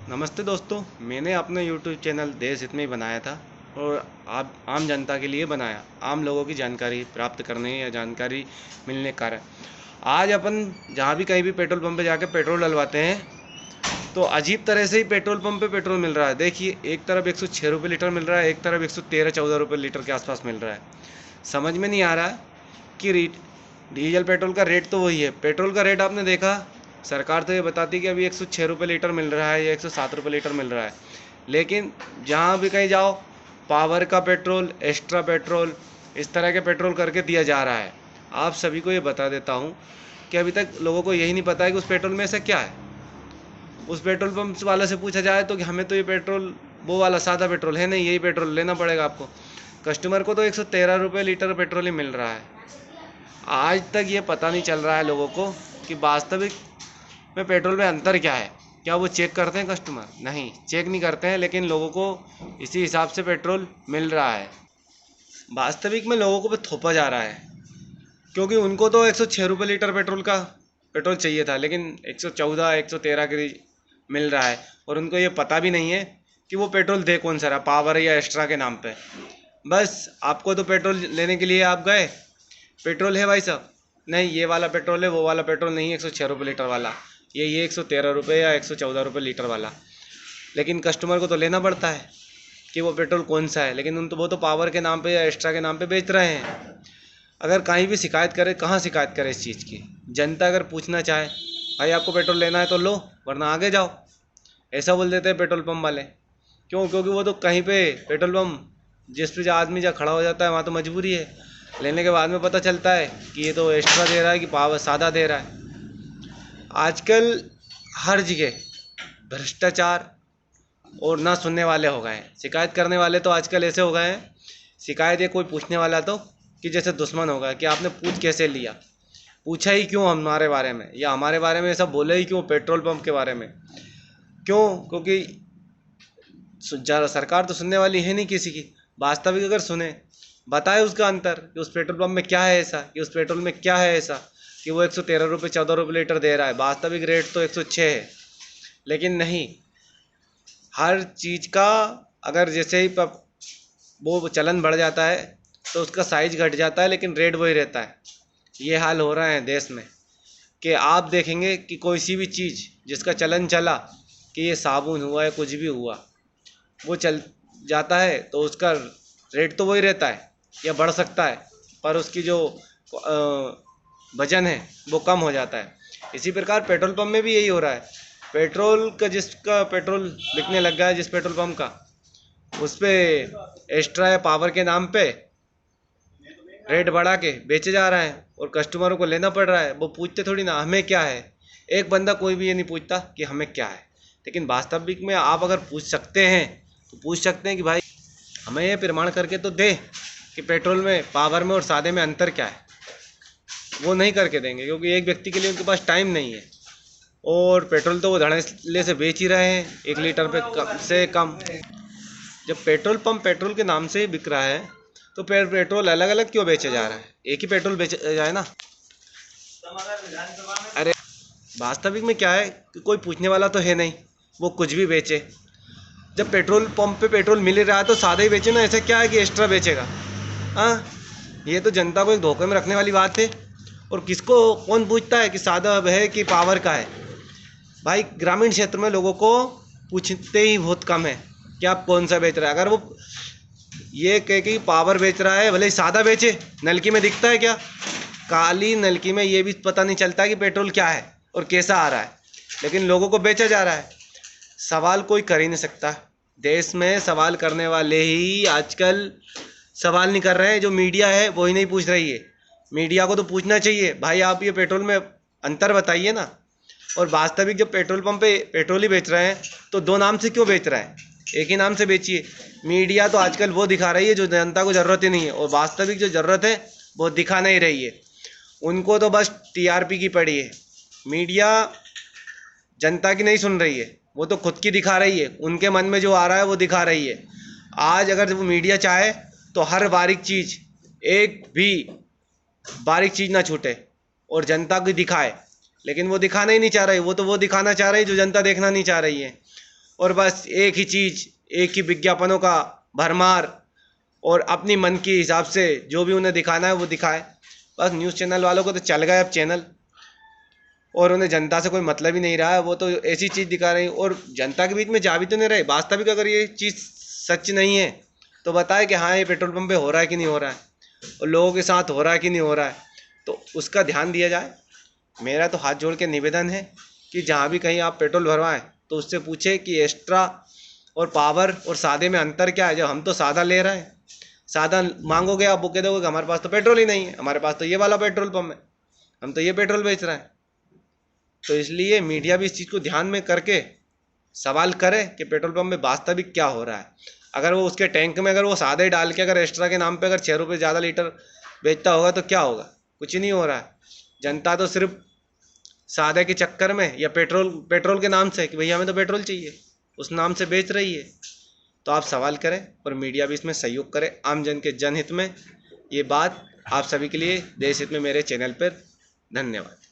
नमस्ते दोस्तों, मैंने अपना यूट्यूब चैनल देश हित में ही बनाया था और आप आम जनता के लिए बनाया, आम लोगों की जानकारी प्राप्त करने या जानकारी मिलने के कारण। आज अपन जहाँ भी कहीं भी पेट्रोल पंप पे जाके पेट्रोल डलवाते हैं तो अजीब तरह से ही पेट्रोल पंप पे पेट्रोल मिल रहा है। देखिए, एक तरफ 106 रुपये लीटर मिल रहा है, एक तरफ 113-14 रुपये लीटर के आसपास मिल रहा है। समझ में नहीं आ रहा कि डीजल पेट्रोल का रेट तो वही है। पेट्रोल का रेट आपने देखा, सरकार तो ये बताती कि अभी 106 रुपये लीटर मिल रहा है या 107 रुपये लीटर मिल रहा है, लेकिन जहाँ भी कहीं जाओ पावर का पेट्रोल, एक्स्ट्रा पेट्रोल, इस तरह के पेट्रोल करके दिया जा रहा है। आप सभी को ये बता देता हूँ कि अभी तक लोगों को यही नहीं पता है कि उस पेट्रोल में ऐसा क्या है। उस पेट्रोल पंप वाले से पूछा जाए तो कि हमें तो ये पेट्रोल वो वाला सादा पेट्रोल है नहीं, यही पेट्रोल लेना पड़ेगा आपको। कस्टमर को तो 113 रुपये लीटर पेट्रोल ही मिल रहा है। आज तक ये पता नहीं चल रहा है लोगों को कि वास्तविक में पेट्रोल में अंतर क्या है। क्या वो चेक करते हैं कस्टमर? नहीं, चेक नहीं करते हैं, लेकिन लोगों को इसी हिसाब से पेट्रोल मिल रहा है। वास्तविक में लोगों को थोपा जा रहा है, क्योंकि उनको तो 106 रुपये लीटर पेट्रोल चाहिए था, लेकिन 114 113 के मिल रहा है। और उनको ये पता भी नहीं है कि वो पेट्रोल दे कौन सा रहा, पावर या एक्स्ट्रा के नाम पे। बस आपको तो पेट्रोल लेने के लिए आप गए, पेट्रोल है भाई साहब, नहीं ये वाला पेट्रोल है, वो वाला पेट्रोल नहीं है 106 रुपये लीटर वाला, ये 113 रुपये या 114 रुपये लीटर वाला। लेकिन कस्टमर को तो लेना पड़ता है कि वो पेट्रोल कौन सा है, लेकिन वो तो पावर के नाम पे या एक्स्ट्रा के नाम पे बेच रहे हैं। अगर कहीं भी शिकायत करे, कहाँ शिकायत करे इस चीज़ की? जनता अगर पूछना चाहे भाई आपको पेट्रोल लेना है तो लो, वरना आगे जाओ, ऐसा बोल देते हैं पेट्रोल पंप वाले। क्यों? क्योंकि वो तो कहीं पे पेट्रोल पंप जिस पे आदमी जहाँ खड़ा हो जाता है वहाँ तो मजबूरी है। लेने के बाद में पता चलता है कि ये तो एक्स्ट्रा दे रहा है कि पावर सादा दे रहा है। आजकल हर जगह भ्रष्टाचार और ना सुनने वाले हो गए हैं। शिकायत करने वाले तो आजकल ऐसे हो गए हैं, शिकायत ये कोई पूछने वाला तो कि जैसे दुश्मन होगा कि आपने पूछ कैसे लिया, पूछा ही क्यों हमारे बारे में, या हमारे बारे में ऐसा बोले ही क्यों, पेट्रोल पंप के बारे में क्यों? क्योंकि सरकार तो सुनने वाली है नहीं किसी की। वास्तविक अगर सुने, बताए उसका अंतर कि उस पेट्रोल पंप में क्या है ऐसा, कि उस पेट्रोल में क्या है ऐसा कि वो 113 रुपये 14 रुपये लीटर दे रहा है। वास्तविक रेट तो 106 है। लेकिन नहीं, हर चीज़ का अगर जैसे ही वो चलन बढ़ जाता है तो उसका साइज घट जाता है, लेकिन रेट वही रहता है। ये हाल हो रहा है देश में कि आप देखेंगे कि कोई सी भी चीज़ जिसका चलन चला, कि ये साबुन हुआ या कुछ भी हुआ, वो चल जाता है तो उसका रेट तो वही रहता है या बढ़ सकता है, पर उसकी जो वजन है वो कम हो जाता है। इसी प्रकार पेट्रोल पंप में भी यही हो रहा है। पेट्रोल का जिसका पेट्रोल बिकने लग गया है, जिस पेट्रोल पंप का, उस पर एक्स्ट्रा या पावर के नाम पे रेट बढ़ा के बेचे जा रहे हैं और कस्टमरों को लेना पड़ रहा है। वो पूछते थोड़ी ना हमें क्या है, एक बंदा कोई भी ये नहीं पूछता कि हमें क्या है। लेकिन वास्तविक में आप अगर पूछ सकते हैं तो पूछ सकते हैं कि भाई हमें ये प्रमाण करके तो दे कि पेट्रोल में, पावर में और सादे में अंतर क्या है। वो नहीं करके देंगे, क्योंकि एक व्यक्ति के लिए उनके पास टाइम नहीं है, और पेट्रोल तो वो धड़ल्ले से बेच ही रहे हैं 1 लीटर पे कम से कम। जब पेट्रोल पंप पेट्रोल के नाम से ही बिक रहा है तो पेट्रोल अलग अलग क्यों बेचे जा रहा है? एक ही पेट्रोल बेचा जाए ना। अरे वास्तविक में क्या है कि कोई पूछने वाला तो है नहीं, वो कुछ भी बेचे। जब पेट्रोल पंप पे पेट्रोल मिल रहा है तो सादा ही बेचे ना, ऐसा क्या है कि एक्स्ट्रा बेचेगा? हाँ, ये तो जनता को एक धोखे में रखने वाली बात है। और किसको कौन पूछता है कि सादा है कि पावर का है? भाई ग्रामीण क्षेत्र में लोगों को पूछते ही बहुत कम है कि आप कौन सा बेच रहा है। अगर वो ये कह कि पावर बेच रहा है, भले ही सादा बेचे, नलकी में दिखता है क्या? काली नलकी में ये भी पता नहीं चलता कि पेट्रोल क्या है और कैसा आ रहा है, लेकिन लोगों को बेचा जा रहा है। सवाल कोई कर ही नहीं सकता। देश में सवाल करने वाले ही आजकल सवाल नहीं कर रहे हैं, जो मीडिया है वो ही नहीं पूछ रही है। मीडिया को तो पूछना चाहिए, भाई आप ये पेट्रोल में अंतर बताइए ना। और वास्तविक जब पेट्रोल पंप पे पेट्रोल ही बेच रहे हैं तो दो नाम से क्यों बेच रहा है? एक ही नाम से बेचिए। मीडिया तो आजकल वो दिखा रही है जो जनता को ज़रूरत ही नहीं है, और वास्तविक जो ज़रूरत है वो दिखा नहीं रही है। उनको तो बस टीआरपी की पड़ी है। मीडिया जनता की नहीं सुन रही है, वो तो खुद की दिखा रही है, उनके मन में जो आ रहा है वो दिखा रही है। आज अगर वो मीडिया चाहे तो हर बारीक चीज़, एक भी बारीक चीज़ ना छूटे और जनता को दिखाए, लेकिन वो दिखाना ही नहीं चाह रही। वो तो वो दिखाना चाह रही जो जनता देखना नहीं चाह रही है। और बस एक ही चीज़, एक ही विज्ञापनों का भरमार और अपनी मन के हिसाब से जो भी उन्हें दिखाना है वो दिखाए। बस न्यूज़ चैनल वालों को तो चल गए अब चैनल, और उन्हें जनता से कोई मतलब ही नहीं रहा है। वो तो ऐसी चीज़ दिखा रहे हैं और जनता के बीच में जा भी तो नहीं रहे। वास्तविक अगर ये चीज़ सच नहीं है तो बताए कि हाँ ये पेट्रोल पंप पे हो रहा है कि नहीं हो रहा है, और लोगों के साथ हो रहा है कि नहीं हो रहा है, तो उसका ध्यान दिया जाए। मेरा तो हाथ जोड़ के निवेदन है कि जहाँ भी कहीं आप पेट्रोल भरवाएं तो उससे पूछे कि एक्स्ट्रा और पावर और सादे में अंतर क्या है। जब हम तो सादा ले रहे हैं, सादा मांगोगे आप, वो कह दोगे कि हमारे पास तो पेट्रोल ही नहीं है, हमारे पास तो ये वाला पेट्रोल पंप है, हम तो ये पेट्रोल बेच रहे हैं। तो इसलिए मीडिया भी इस चीज़ को ध्यान में करके सवाल करे कि पेट्रोल पंप में वास्तविक क्या हो रहा है। अगर वो उसके टैंक में अगर वो सादे ही डाल के अगर एक्स्ट्रा के नाम पे अगर 6 रुपये ज़्यादा लीटर बेचता होगा तो क्या होगा? कुछ नहीं हो रहा है। जनता तो सिर्फ सादे के चक्कर में या पेट्रोल के नाम से कि भैया हमें तो पेट्रोल चाहिए, उस नाम से बेच रही है। तो आप सवाल करें और मीडिया भी इसमें सहयोग करे आम जन के जनहित में। ये बात आप सभी के लिए देश हित में मेरे चैनल पर। धन्यवाद।